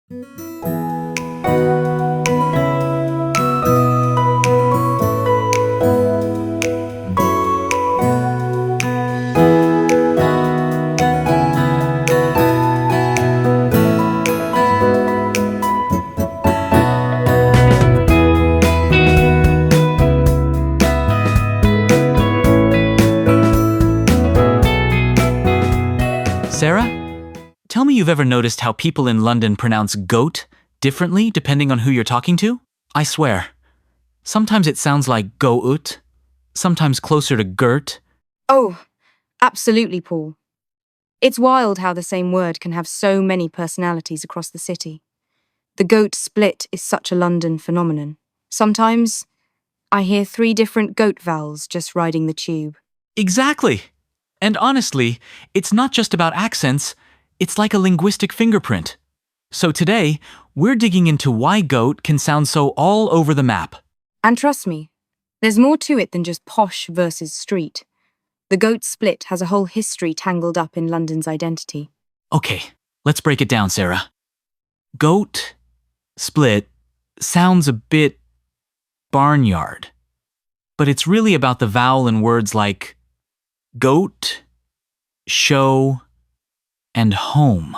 Sarah, tell me you've ever noticed how people in London pronounce goat differently depending on who you're talking to? I swear. Sometimes it sounds like go-ut, sometimes closer to gert. Oh, absolutely, Paul. It's wild how the same word can have so many personalities across the city. The goat split is such a London phenomenon. Sometimes I hear 3 different goat vowels just riding the tube. Exactly. And honestly, it's not just about accents, it's like a linguistic fingerprint. So today, we're digging into why goat can sound so all over the map. And trust me, there's more to it than just posh versus street. The goat split has a whole history tangled up in London's identity. Okay, let's break it down, Sarah. Goat, split, sounds a bit barnyard. But it's really about the vowel in words like goat, show, and home.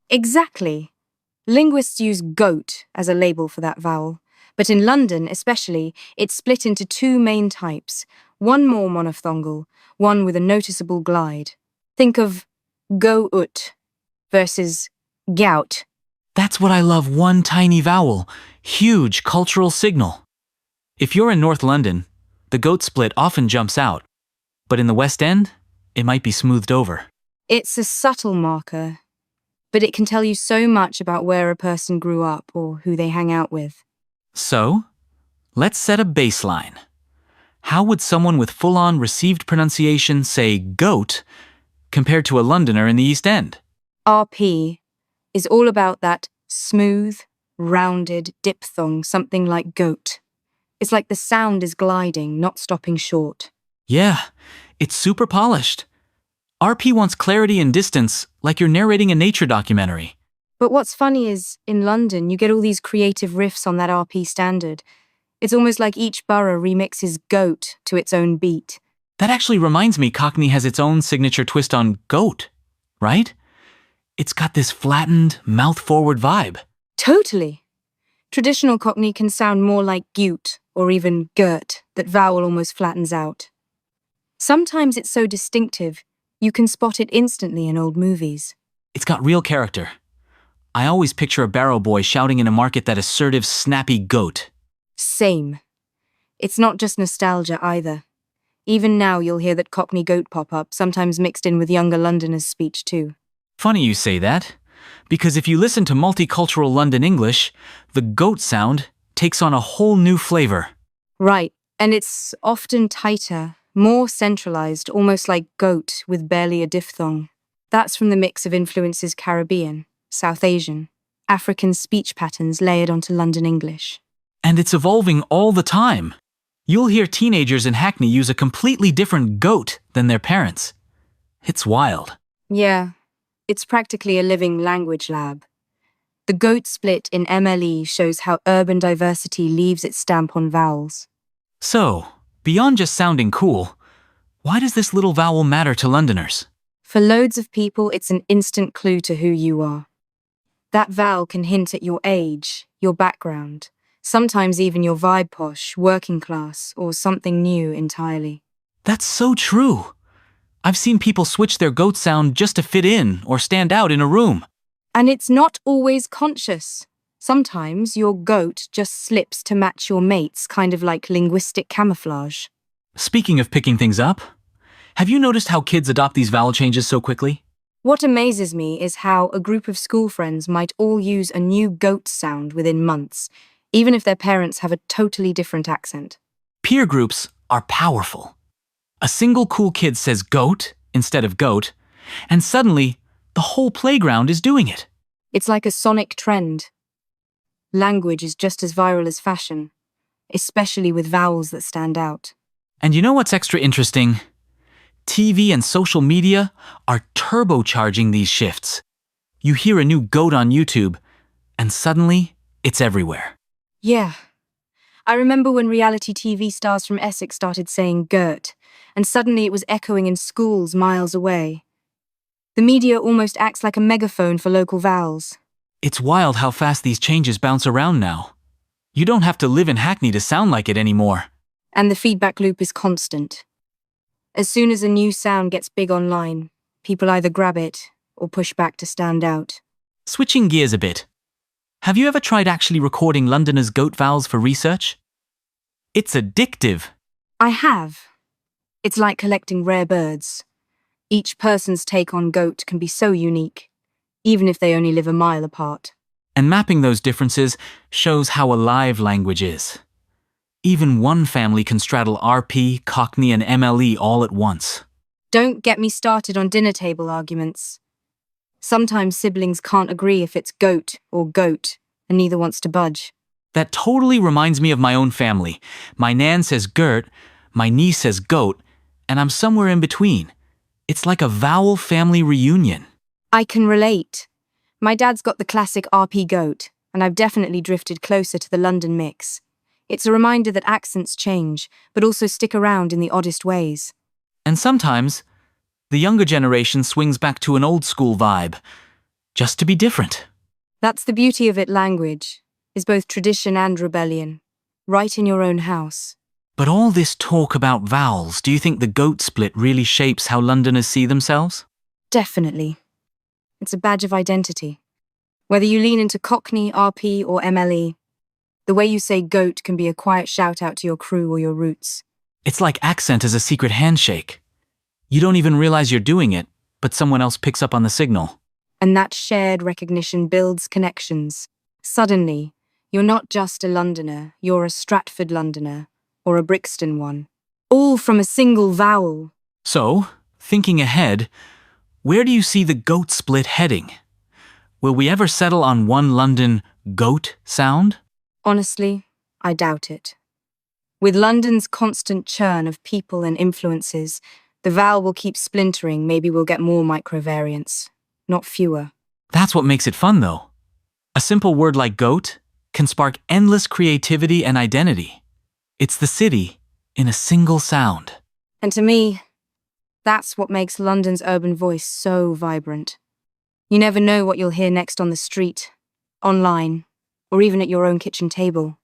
Exactly. Linguists use goat as a label for that vowel, but in London especially, it's split into 2 main types, one more monophthongal, one with a noticeable glide. Think of go-ut versus gout. That's what I love, one tiny vowel, huge cultural signal. If you're in North London, the goat split often jumps out, but in the West End, it might be smoothed over. It's a subtle marker, but it can tell you so much about where a person grew up or who they hang out with. So, let's set a baseline. How would someone with full-on received pronunciation say goat compared to a Londoner in the East End? RP is all about that smooth, rounded diphthong, something like goat. It's like the sound is gliding, not stopping short. Yeah, it's super polished. RP wants clarity and distance, like you're narrating a nature documentary. But what's funny is, in London, you get all these creative riffs on that RP standard. It's almost like each borough remixes goat to its own beat. That actually reminds me Cockney has its own signature twist on goat, right? It's got this flattened, mouth-forward vibe. Totally. Traditional Cockney can sound more like gute or even gert, that vowel almost flattens out. Sometimes it's so distinctive, you can spot it instantly in old movies. It's got real character. I always picture a barrow boy shouting in a market that assertive, snappy goat. Same. It's not just nostalgia either. Even now you'll hear that Cockney goat pop up, sometimes mixed in with younger Londoners' speech too. Funny you say that, because if you listen to Multicultural London English, the goat sound takes on a whole new flavor. Right, and it's often tighter, more centralized, almost like goat with barely a diphthong. That's from the mix of influences Caribbean, South Asian, African speech patterns layered onto London English. And it's evolving all the time. You'll hear teenagers in Hackney use a completely different goat than their parents. It's wild. Yeah, it's practically a living language lab. The goat split in MLE shows how urban diversity leaves its stamp on vowels. So, beyond just sounding cool, why does this little vowel matter to Londoners? For loads of people, it's an instant clue to who you are. That vowel can hint at your age, your background, sometimes even your vibe posh, working class, or something new entirely. That's so true. I've seen people switch their goat sound just to fit in or stand out in a room. And it's not always conscious. Sometimes your goat just slips to match your mates, kind of like linguistic camouflage. Speaking of picking things up, have you noticed how kids adopt these vowel changes so quickly? What amazes me is how a group of school friends might all use a new goat sound within months, even if their parents have a totally different accent. Peer groups are powerful. A single cool kid says goat instead of goat, and suddenly, the whole playground is doing it. It's like a sonic trend. Language is just as viral as fashion, especially with vowels that stand out. And you know what's extra interesting? TV and social media are turbocharging these shifts. You hear a new goat on YouTube, and suddenly, it's everywhere. Yeah. I remember when reality TV stars from Essex started saying Gert, and suddenly it was echoing in schools miles away. The media almost acts like a megaphone for local vowels. It's wild how fast these changes bounce around now. You don't have to live in Hackney to sound like it anymore. And the feedback loop is constant. As soon as a new sound gets big online, people either grab it or push back to stand out. Switching gears a bit. Have you ever tried actually recording Londoners' goat vowels for research? It's addictive. I have. It's like collecting rare birds. Each person's take on goat can be so unique, even if they only live a mile apart. And mapping those differences shows how alive language is. Even one family can straddle RP, Cockney, and MLE all at once. Don't get me started on dinner table arguments. Sometimes siblings can't agree if it's goat or goat, and neither wants to budge. That totally reminds me of my own family. My nan says Gert, my niece says goat, and I'm somewhere in between. It's like a vowel family reunion. I can relate. My dad's got the classic RP goat, and I've definitely drifted closer to the London mix. It's a reminder that accents change, but also stick around in the oddest ways. And sometimes, the younger generation swings back to an old school vibe, just to be different. That's the beauty of it. Language is both tradition and rebellion, right in your own house. But all this talk about vowels, do you think the goat split really shapes how Londoners see themselves? Definitely. It's a badge of identity. Whether you lean into Cockney, RP, or MLE, the way you say goat can be a quiet shout out to your crew or your roots. It's like accent as a secret handshake. You don't even realize you're doing it, but someone else picks up on the signal. And that shared recognition builds connections. Suddenly, you're not just a Londoner, you're a Stratford Londoner, or a Brixton one. All from a single vowel. So, thinking ahead, where do you see the goat split heading? Will we ever settle on one London goat sound? Honestly, I doubt it. With London's constant churn of people and influences, the vowel will keep splintering. Maybe we'll get more microvariants, not fewer. That's what makes it fun, though. A simple word like goat can spark endless creativity and identity. It's the city in a single sound. And to me, that's what makes London's urban voice so vibrant. You never know what you'll hear next on the street, online, or even at your own kitchen table.